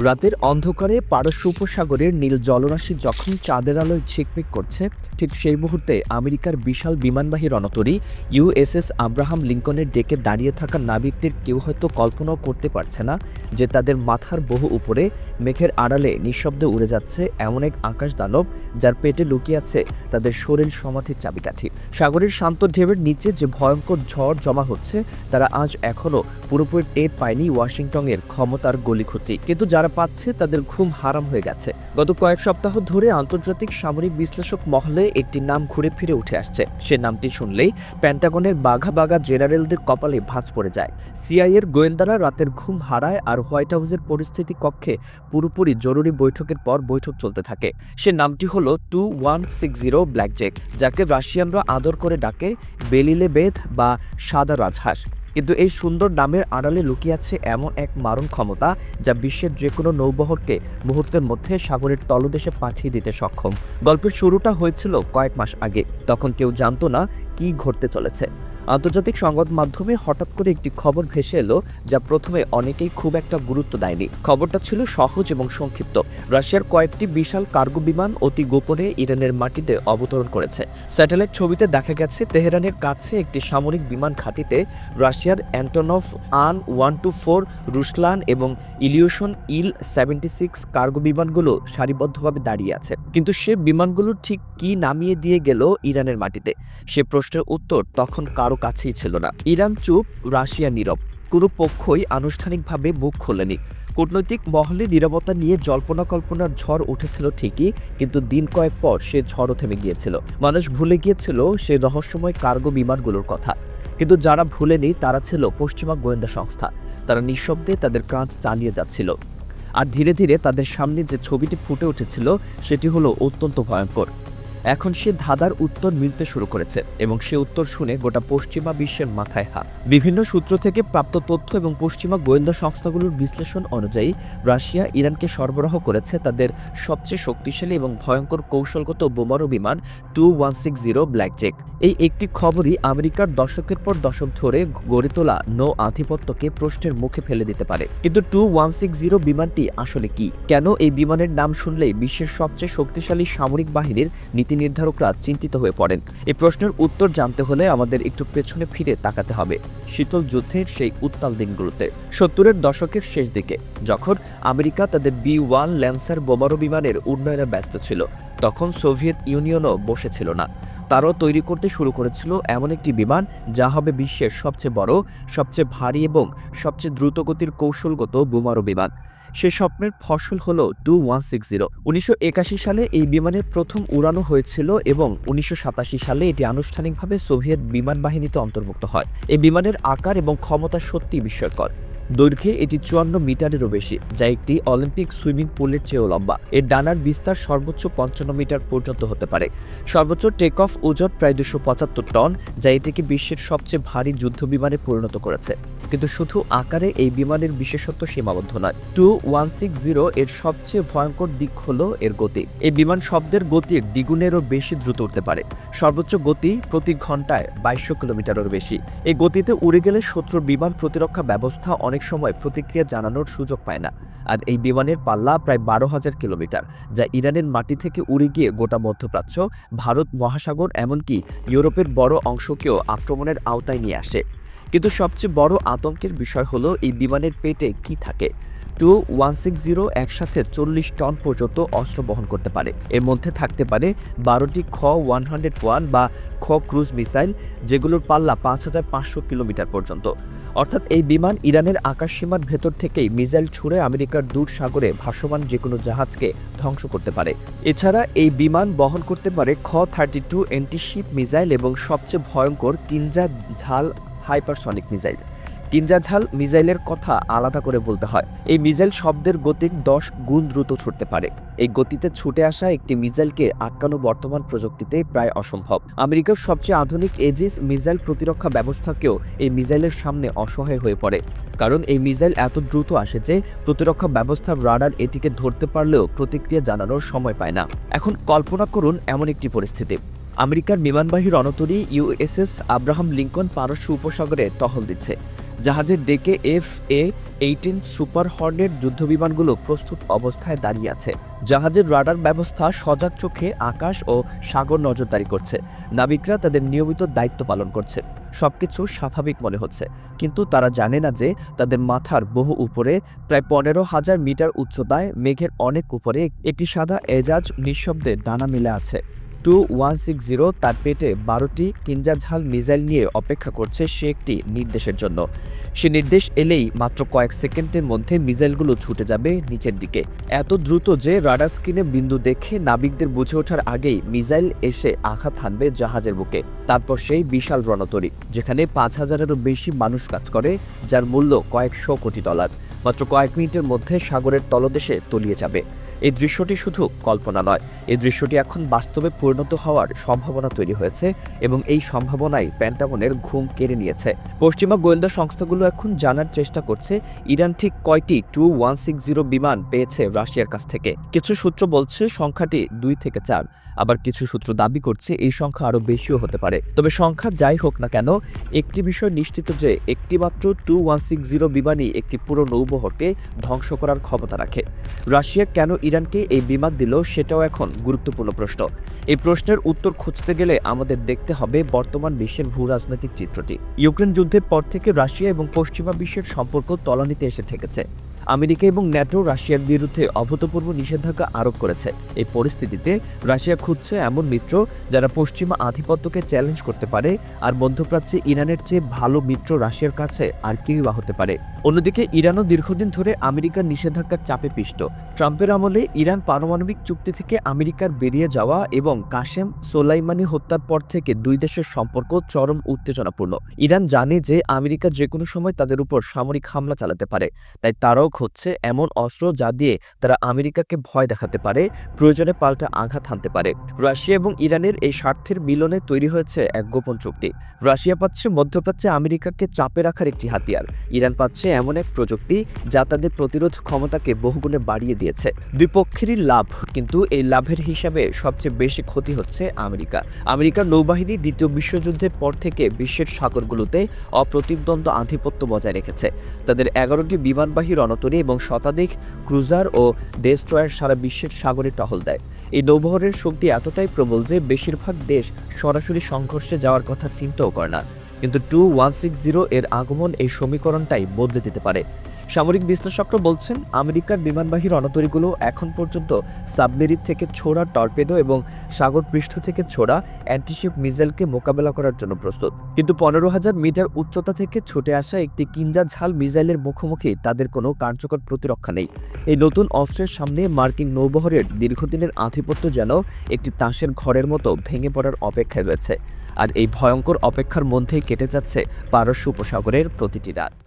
রাতের অন্ধকারে পারস্য উপসাগরের নীল জলরাশি যখন চাঁদের আলোয় ঝিকমিক করছে, ঠিক সেই মুহূর্তে আমেরিকার বিশাল বিমানবাহী রণতরী ইউএসএস আব্রাহাম লিঙ্কনের ডেকে দাঁড়িয়ে থাকা নাবিকদের কেউ হয়তো কল্পনাও করতে পারছে না যে তাদের মাথার বহু উপরে মেঘের আড়ালে নিঃশব্দে উড়ে যাচ্ছে এমন এক আকাশ দানব যার পেটে লুকিয়ে আছে তাদের শরীর সমাধির চাবিকাঠি। সাগরের শান্ত ঢেউয়ের নিচে যে ভয়ঙ্কর ঝড় জমা হচ্ছে তারা আজ এখনও পুরোপুরি টের পায়নি ওয়াশিংটনের ক্ষমতার গলিখুচি, কিন্তু যারা পাচ্ছে তাদের ঘুম হারাম হয়ে গেছে। গত কয়েক সপ্তাহ ধরে আন্তর্জাতিক সামরিক বিশ্লেষক মহলে একটি নাম ঘুরে ফিরে উঠে আসছে। সে নামটি শুনলেই পেন্টাগনের বাঘা বাঘা জেনারেলদের কপালে ভাঁজ পড়ে যায়। সিআইএর গোয়েন্দারা রাতের ঘুম হারায় আর হোয়াইট হাউসের পরিস্থিতি কক্ষে পুরোপুরি জরুরি বৈঠকের পর বৈঠক চলতে থাকে। সে নামটি হলো 2160 ব্ল্যাকজ্যাক, যাকে রাশিয়ানরা আদর করে ডাকে বেলিলেবেদ বা সাদা রাজহাঁস। কিন্তু এই সুন্দর নামের আড়ালে লুকিয়ে আছে এমন এক মারণ ক্ষমতা যা বিশ্বের যে কোনো নৌবহরকে মুহূর্তের মধ্যে সাগরের তলদেশে পাঠিয়ে দিতে সক্ষম। গল্পের শুরুটা হয়েছিল কয়েক মাস আগে। তখন কেউ জানতো না কি ঘটতে চলেছে। আন্তর্জাতিক সংবাদ মাধ্যমে হঠাৎ করে একটি খবর ভেসে এলো যা প্রথমে অনেকেই খুব একটা গুরুত্ব দেয়নি। খবরটা ছিল সহজ এবং সংক্ষিপ্ত। রাশিয়ার কয়েকটি বিশাল কার্গো বিমান অতি গোপনে ইরানের মাটিতে অবতরণ করেছে। স্যাটেলাইট ছবিতে দেখা গেছে তেহরানের কাছে একটি সামরিক বিমান ঘাঁটিতে রাশিয়ার অ্যান্টনভ AN-124, রুসলান এবং ইলিউশন IL-76 কার্গো বিমানগুলো সারিবদ্ধভাবে দাঁড়িয়ে আছে। কিন্তু সে বিমানগুলো ঠিক কি নামিয়ে দিয়ে গেল ইরানের মাটিতে, সে প্রশ্নের উত্তর তখন কারো কাছেই ছিল না। ইরান চুপ, রাশিয়া নীরব। কোনো পক্ষই আনুষ্ঠানিকভাবে মুখ খোলেনি। কূটনৈতিক মহলে নীরবতা নিয়ে জল্পনা কল্পনার ঝড় উঠেছিল ঠিকই, কিন্তু দিন কয়েক পর সে ঝড়ও থেমে গিয়েছিল। মানুষ ভুলে গিয়েছিল সে রহস্যময় কার্গো বিমানগুলোর কথা, কিন্তু যারা ভুলেনি তারা ছিল পশ্চিমা গোয়েন্দা সংস্থা। তারা নিঃশব্দে তাদের কাজ চালিয়ে যাচ্ছিল। আর ধীরে ধীরে তাদের সামনে যে ছবিটি ফুটে উঠেছিল সেটি হলো অত্যন্ত ভয়ঙ্কর। এখন সে ধাঁধার উত্তর মিলতে শুরু করেছে এবং সে উত্তর শুনে গোটা পশ্চিমা বিশ্বের মাথায় হাত। বিভিন্ন সূত্র থেকে প্রাপ্ত তথ্য এবং পশ্চিমা গোয়েন্দা সংস্থাগুলোর বিশ্লেষণ অনুযায়ী রাশিয়া ইরানকে সরবরাহ করেছে তাদের সবচেয়ে শক্তিশালী এবং ভয়ঙ্কর কৌশলগত বোমারু বিমান 2160 ব্ল্যাকজ্যাক। এই একটি খবরই আমেরিকার দশকের পর দশক ধরে গড়ে তোলা নৌ আধিপত্যকে প্রশ্নের মুখে ফেলে দিতে পারে। কিন্তু 2160 বিমানটি আসলে কি? কেন এই বিমানের নাম শুনলেই বিশ্বের সবচেয়ে শক্তিশালী সামরিক বাহিনীর নীতি নির্ধারকরা চিন্তিত হয়ে পড়েন? এই প্রশ্নের উত্তর জানতে হলে আমাদের একটু পেছনে ফিরে তাকাতে হবে, শীতল যুদ্ধের সেই উত্তাল দিনগুলোতে। 70-এর দশকের শেষ দিকে যখন আমেরিকা তাদের B-1 ল্যান্সার বোমারু বিমানের উন্নয়নে ব্যস্ত ছিল, তখন সোভিয়েত ইউনিয়নও বসেছিল না। তারাও তৈরি করতে শুরু করেছিল এমন একটি বিমান যা হবে বিশ্বের সবচেয়ে বড়, সবচেয়ে ভারী এবং সবচেয়ে দ্রুতগতির কৌশলগত বোমারু বিমান। সে স্বপ্নের ফসল হল 2160। 1981 সালে এই বিমানের প্রথম উড়ানো হয়েছিল এবং 1987 সালে এটি আনুষ্ঠানিকভাবে সোভিয়েত বিমান বাহিনীতে অন্তর্ভুক্ত হয়। এই বিমানের আকার এবং ক্ষমতা সত্যিই বিস্ময়কর। দৈর্ঘ্যে এটি 54 মিটারেরও বেশি, যা একটি অলিম্পিক সুইমিং পুলের চেয়েও লম্বা। এর ডানার বিস্তার সর্বোচ্চ 55 মিটার পর্যন্ত হতে পারে। সর্বোচ্চ টেক অফ ওজন প্রায় 275 টন, যা এটিকে বিশ্বের সবচেয়ে ভারী যুদ্ধ বিমানে পরিণত করেছে। কিন্তু শুধু আকারে এই বিমানের বিশেষত্ব সীমাবদ্ধ নয়। 2160 এর সবচেয়ে ভয়ঙ্কর দিক হলো এর গতি। এই বিমান শব্দের গতির দ্বিগুণেরও বেশি দ্রুত উঠতে পারে। সর্বোচ্চ গতি প্রতি ঘন্টায় 2200 কিলোমিটারেরও বেশি। এই গতিতে উড়ে গেলে শত্রুর বিমান প্রতিরক্ষা ব্যবস্থা অনেক সময় প্রতিক্রিয়া জানানোর সুযোগ পায় না। আর এই বিমানের পাল্লা প্রায় 12,000 কিলোমিটার, যা ইরানের মাটি থেকে উড়ে গিয়ে গোটা মধ্যপ্রাচ্য, ভারত মহাসাগর, এমনকি ইউরোপের বড় অংশকেও আক্রমণের আওতায় নিয়ে আসে। কিন্তু সবচেয়ে বড় আতঙ্কের বিষয় হলো এই বিমানের পেটে কি থাকে। 2160 একসাথে 40 টন পর্যন্ত অস্ত্র বহন করতে পারে। এর মধ্যে থাকতে পারে 12টি খ-101 বা খ ক্রুজ মিসাইল, যেগুলোর পাল্লা 5500 কিলোমিটার পর্যন্ত। অর্থাৎ এই বিমান ইরানের আকাশসীমার ভেতর থেকেই মিসাইল ছুড়ে আমেরিকার দূর সাগরে ভাসমান যে কোনো জাহাজকে ধ্বংস করতে পারে। এছাড়া এই বিমান বহন করতে পারে খ-32 অ্যান্টিশিপ মিসাইল এবং সবচেয়ে ভয়ঙ্কর কিনজার-ঝাল হাইপারসনিক মিসাইল। কিনজার-ঝাল মিসাইলের কথা আলাদা করে বলতে হয়। এই মিসাইল শব্দের গতির 10 গুণ দ্রুত ছুটতে পারে। এই গতিতে ছুটে আসা একটি মিসাইলকে আটকানো বর্তমান প্রযুক্তিতে প্রায় অসম্ভব। আমেরিকার সবচেয়ে আধুনিক এজিস মিসাইল প্রতিরক্ষা ব্যবস্থাকেও এই মিসাইলের সামনে অসহায় হয়ে পড়ে, কারণ এই মিসাইল এত দ্রুত আসে যে প্রতিরক্ষা ব্যবস্থার রাডার এটিকে ধরতে পারলেও প্রতিক্রিয়া জানানোর সময় পায় না। এখন কল্পনা করুন এমন একটি পরিস্থিতি। আমেরিকার বিমানবাহী রণতরী ইউএসএস আব্রাহাম লিঙ্কন পারস্য উপসাগরে টহল দিচ্ছে। জাহাজের ডেকে FA-18 সুপার হর্নেট যুদ্ধবিমানগুলো প্রস্তুত অবস্থায় দাঁড়িয়ে আছে। জাহাজের রাডার ব্যবস্থা সজাগ চোখে আকাশ ও সাগর নজরদারি করছে। নাবিকরা তাদের নিয়মিত দায়িত্ব পালন করছে। সবকিছু স্বাভাবিক মনে হচ্ছে, কিন্তু তারা জানে না যে তাদের মাথার বহু উপরে, প্রায় 15,000 মিটার উচ্চতায়, মেঘের অনেক উপরে একটি সাদা এজাজ নিঃশব্দে ডানা মেলে আছে। 2160 তার পেটে 12টি কিঞ্জাঝাল মিসাইল নিয়ে অপেক্ষা করছে সে একটি নির্দেশের জন্য। সে নির্দেশ এলেই মাত্র কয়েক সেকেন্ডের মধ্যে মিসাইলগুলো ছুটে যাবে নিচের দিকে, এত দ্রুত যে রাডার স্ক্রিনে বিন্দু দেখে নাবিকদের বুঝে ওঠার আগেই মিসাইল এসে আঘাত হানবে জাহাজের বুকে। তারপর সেই বিশাল রণতরী, যেখানে 5,000-এরও বেশি মানুষ কাজ করে, যার মূল্য কয়েকশো কোটি ডলার, মাত্র কয়েক মিনিটের মধ্যে সাগরের তলদেশে তলিয়ে যাবে। এই দৃশ্যটি শুধু কল্পনা নয়, এই দৃশ্যটি এখন বাস্তবে পরিণত হওয়ার সম্ভাবনা তৈরি হয়েছে, এবং এই সম্ভাবনাই পেন্টাগনের ঘুম কেড়ে নিয়েছে। পশ্চিমা গোয়েন্দা সংস্থাগুলো এখন জানার চেষ্টা করছে ইরান ঠিক কয়টি 2160 বিমান পেয়েছে রাশিয়ার কাছ থেকে। কিছু সূত্র বলছে সংখ্যাটি 2 থেকে 4, আবার কিছু সূত্র দাবি করছে এই সংখ্যা আরও বেশিও হতে পারে। তবে সংখ্যা যাই হোক না কেন, একটি বিষয় নিশ্চিত যে একটিমাত্র 2160 বিমানই একটি পুরো নৌবহরকে ধ্বংস করার ক্ষমতা রাখে। রাশিয়া কেন ইরানকে এই বিমান দিল, সেটাও এখন গুরুত্বপূর্ণ প্রশ্ন। এই প্রশ্নের উত্তর খুঁজতে গেলে আমাদের দেখতে হবে বর্তমান বিশ্বের ভূ রাজনৈতিক চিত্রটি। ইউক্রেন যুদ্ধের পর থেকে রাশিয়া এবং পশ্চিমা বিশ্বের সম্পর্ক তলানিতে এসে ঠেকেছে। আমেরিকা এবং ন্যাটো রাশিয়ার বিরুদ্ধে অভূতপূর্ব নিষেধাজ্ঞা আরোপ করেছে। এই পরিস্থিতিতে রাশিয়া খুঁজছে এমন মিত্র যারা পশ্চিমা আধিপত্যকে চ্যালেঞ্জ করতে পারে, আর মধ্যপ্রাচ্যে ইরানের চেয়ে ভালো মিত্র রাশিয়ার কাছে আর কেউই বা হতে পারে। অন্যদিকে ইরানও দীর্ঘদিন ধরে আমেরিকার নিষেধাজ্ঞার চাপে পিষ্ট। ট্রাম্পের আমলে ইরান পারমাণবিক চুক্তি থেকে আমেরিকার বেরিয়ে যাওয়া এবং কাশেম সোলাইমানি হত্যার পর থেকে দুই দেশের সম্পর্ক চরম উত্তেজনাপূর্ণ। ইরান জানে যে আমেরিকা যে কোনো সময় তাদের উপর সামরিক হামলা চালাতে পারে, তাই তারাও হচ্ছে এমন অস্ত্র যা দিয়ে তারা আমেরিকাকে ভয় দেখাতে পারে, প্রয়োজনে পাল্টা আঘাত হানতে পারে। রাশিয়া এবং ইরানের এই স্বার্থের মিলনে তৈরি হয়েছে এক গোপন চুক্তি। রাশিয়া পাচ্ছে মধ্যপ্রাচ্যে আমেরিকাকে চাপে রাখার একটি হাতিয়ার, ইরান পাচ্ছে এমন এক প্রযুক্তি যা তাদের প্রতিরোধ ক্ষমতাকে বহুগুণে বাড়িয়ে দিয়েছে। দুই পক্ষেরই লাভ, কিন্তু এই লাভের হিসাবে সবচেয়ে বেশি ক্ষতি হচ্ছে আমেরিকার নৌবাহিনী দ্বিতীয় বিশ্বযুদ্ধের পর থেকে বিশ্বের সাগরগুলোতে অপ্রতিদ্বন্দ্ব আধিপত্য বজায় রেখেছে। তাদের 11টি বিমানবাহী রণতরী এবং শতাধিক ক্রুজার ও ডেস্ট্রয়ার সারা বিশ্বের সাগরে টহল দেয়। এই নৌবহরের শক্তি এতটাই প্রবল যে বেশিরভাগ দেশ সরাসরি সংঘর্ষে যাওয়ার কথা চিন্তাও করে না। কিন্তু 2160 এর আগমন এই সমীকরণটাই বদলে দিতে পারে। সামরিক বিশ্লেষকরা বলছেন আমেরিকার বিমানবাহী রণতরীগুলো এখন পর্যন্ত সাবমেরিন থেকে ছোড়া টর্পেডো এবং সাগর পৃষ্ঠ থেকে ছোড়া অ্যান্টিশিপ মিসাইলকে মোকাবেলা করার জন্য প্রস্তুত, কিন্তু 15,000 মিটার উচ্চতা থেকে ছুটে আসা একটি কিঞ্জাঝাল মিসাইলের মুখোমুখি তাদের কোনো কার্যকর প্রতিরক্ষা নেই। এই নতুন অস্ত্রের সামনে মার্কিন নৌবহরের দীর্ঘদিনের আধিপত্য যেন একটি তাসের ঘরের মতো ভেঙে পড়ার অপেক্ষায় রয়েছে, আর এই ভয়ঙ্কর অপেক্ষার মধ্যেই কেটে যাচ্ছে পারস্য উপসাগরের প্রতিটি রাত।